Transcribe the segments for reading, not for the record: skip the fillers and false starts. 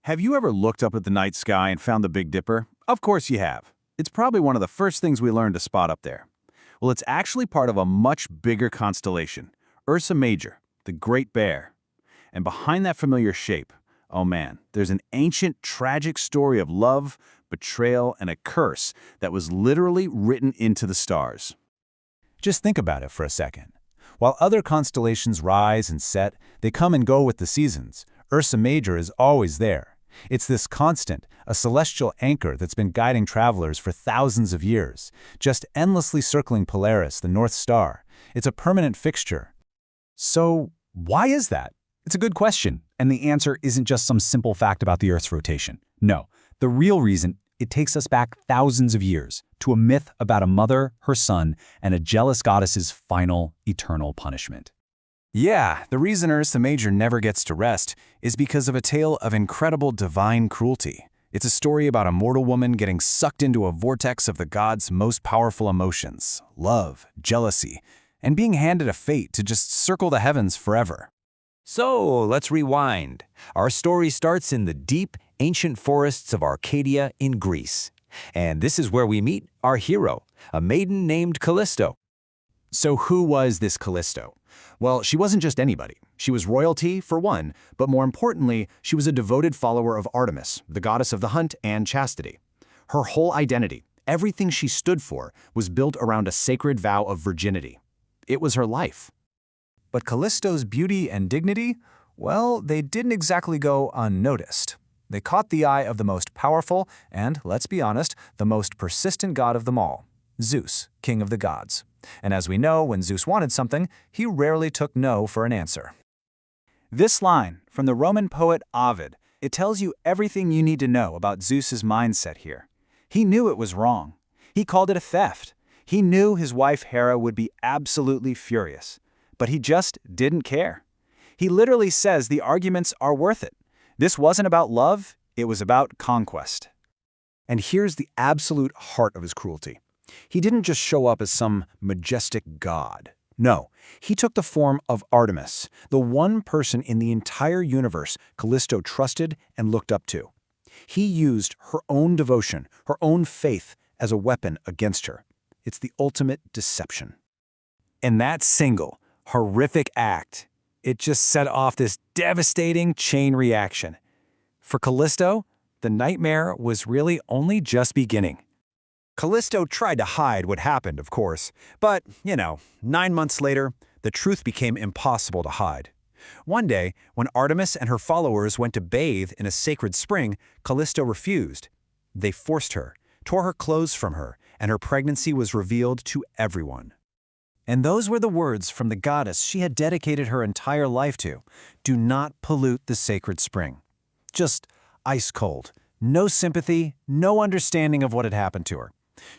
Have you ever looked up at the night sky and found the Big Dipper? Of course you have. It's probably one of the first things we learned to spot up there. Well, it's actually part of a much bigger constellation, Ursa Major, the Great Bear. And behind that familiar shape, oh man, there's an ancient, tragic story of love, betrayal, and a curse that was literally written into the stars. Just think about it for a second. While other constellations rise and set, they come and go with the seasons, Ursa Major is always there. It's this constant, a celestial anchor that's been guiding travelers for thousands of years, just endlessly circling Polaris, the North Star. It's a permanent fixture. So, why is that? It's a good question, and the answer isn't just some simple fact about the Earth's rotation. No, the real reason, it takes us back thousands of years to a myth about a mother, her son, and a jealous goddess's final, eternal punishment. Yeah, the reason Ursa Major never gets to rest is because of a tale of incredible divine cruelty. It's a story about a mortal woman getting sucked into a vortex of the gods' most powerful emotions, love, jealousy, and being handed a fate to just circle the heavens forever. So, let's rewind. Our story starts in the deep, ancient forests of Arcadia in Greece. And this is where we meet our hero, a maiden named Callisto. So who was this Callisto? Well, she wasn't just anybody. She was royalty, for one, but more importantly, she was a devoted follower of Artemis, the goddess of the hunt and chastity. Her whole identity, everything she stood for, was built around a sacred vow of virginity. It was her life. But Callisto's beauty and dignity, well, they didn't exactly go unnoticed. They caught the eye of the most powerful and, let's be honest, the most persistent god of them all, Zeus, king of the gods. And as we know, when Zeus wanted something, he rarely took no for an answer. This line, from the Roman poet Ovid, it tells you everything you need to know about Zeus's mindset here. He knew it was wrong. He called it a theft. He knew his wife Hera would be absolutely furious. But he just didn't care. He literally says the arguments are worth it. This wasn't about love, it was about conquest. And here's the absolute heart of his cruelty. He didn't just show up as some majestic god. No, he took the form of Artemis, the one person in the entire universe Callisto trusted and looked up to. He used her own devotion, her own faith, as a weapon against her. It's the ultimate deception. And that single, horrific act, it just set off this devastating chain reaction. For Callisto, the nightmare was really only just beginning. Callisto tried to hide what happened, of course, but, 9 months later, the truth became impossible to hide. One day, when Artemis and her followers went to bathe in a sacred spring, Callisto refused. They forced her, tore her clothes from her, and her pregnancy was revealed to everyone. And those were the words from the goddess she had dedicated her entire life to. Do not pollute the sacred spring. Just ice cold. No sympathy, no understanding of what had happened to her.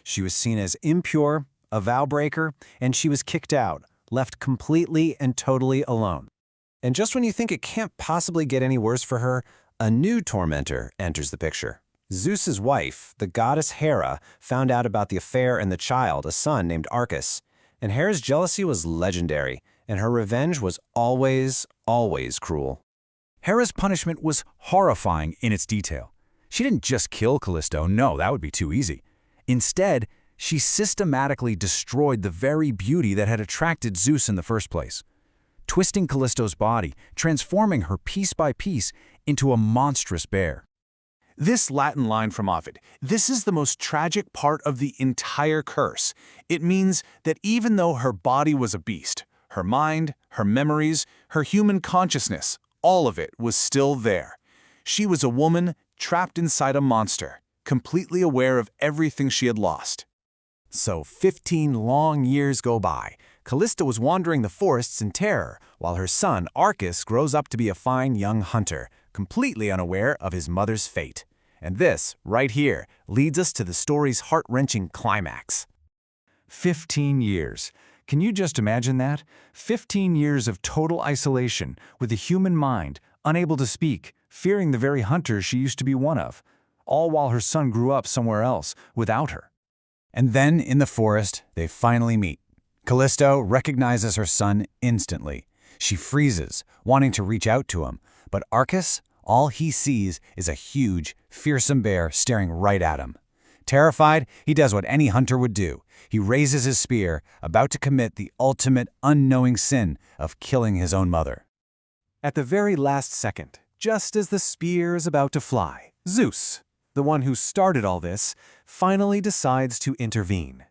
She was seen as impure, a vow breaker, and she was kicked out, left completely and totally alone. And just when you think it can't possibly get any worse for her, a new tormentor enters the picture. Zeus's wife, the goddess Hera, found out about the affair and the child, a son named Arcas. And Hera's jealousy was legendary, and her revenge was always, always cruel. Hera's punishment was horrifying in its detail. She didn't just kill Callisto, no, that would be too easy. Instead, she systematically destroyed the very beauty that had attracted Zeus in the first place, twisting Callisto's body, transforming her piece by piece into a monstrous bear. This Latin line from Ovid, this is the most tragic part of the entire curse. It means that even though her body was a beast, her mind, her memories, her human consciousness, all of it was still there. She was a woman trapped inside a monster, completely aware of everything she had lost. So 15 long years go by. Callisto was wandering the forests in terror, while her son, Arcas, grows up to be a fine young hunter, completely unaware of his mother's fate. And this, right here, leads us to the story's heart-wrenching climax. 15 years. Can you just imagine that? 15 years of total isolation, with the human mind, unable to speak, fearing the very hunter she used to be one of, all while her son grew up somewhere else, without her. And then, in the forest, they finally meet. Callisto recognizes her son instantly. She freezes, wanting to reach out to him, but Arcas, All he sees is a huge, fearsome bear staring right at him. Terrified, he does what any hunter would do. He raises his spear, about to commit the ultimate unknowing sin of killing his own mother. At the very last second, just as the spear is about to fly, Zeus, the one who started all this, finally decides to intervene.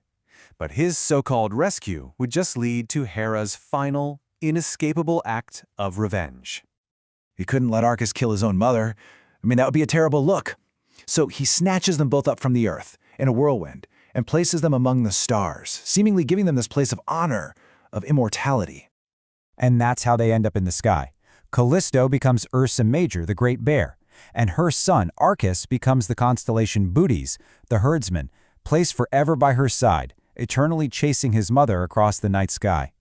But his so-called rescue would just lead to Hera's final, inescapable act of revenge. He couldn't let Arcas kill his own mother. That would be a terrible look. So he snatches them both up from the earth in a whirlwind and places them among the stars, seemingly giving them this place of honor, of immortality. And that's how they end up in the sky. Callisto becomes Ursa Major, the Great Bear, and her son Arcas becomes the constellation Bootes, the herdsman, placed forever by her side, eternally chasing his mother across the night sky.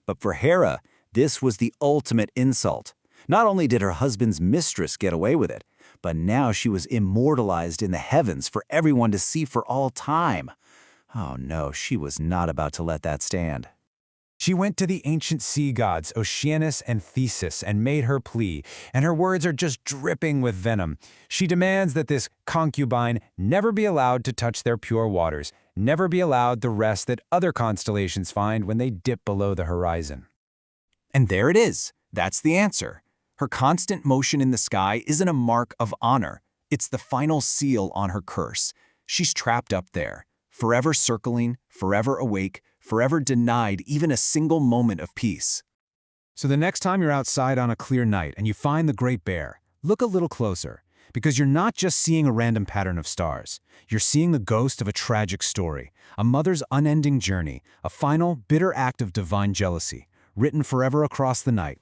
But for Hera, this was the ultimate insult. Not only did her husband's mistress get away with it, but now she was immortalized in the heavens for everyone to see for all time. Oh no, she was not about to let that stand. She went to the ancient sea gods Oceanus and Theseus and made her plea, and her words are just dripping with venom. She demands that this concubine never be allowed to touch their pure waters, never be allowed the rest that other constellations find when they dip below the horizon. And there it is. That's the answer. Her constant motion in the sky isn't a mark of honor. It's the final seal on her curse. She's trapped up there, forever circling, forever awake, forever denied even a single moment of peace. So the next time you're outside on a clear night and you find the Great Bear, look a little closer, because you're not just seeing a random pattern of stars. You're seeing the ghost of a tragic story, a mother's unending journey, a final, bitter act of divine jealousy, written forever across the night.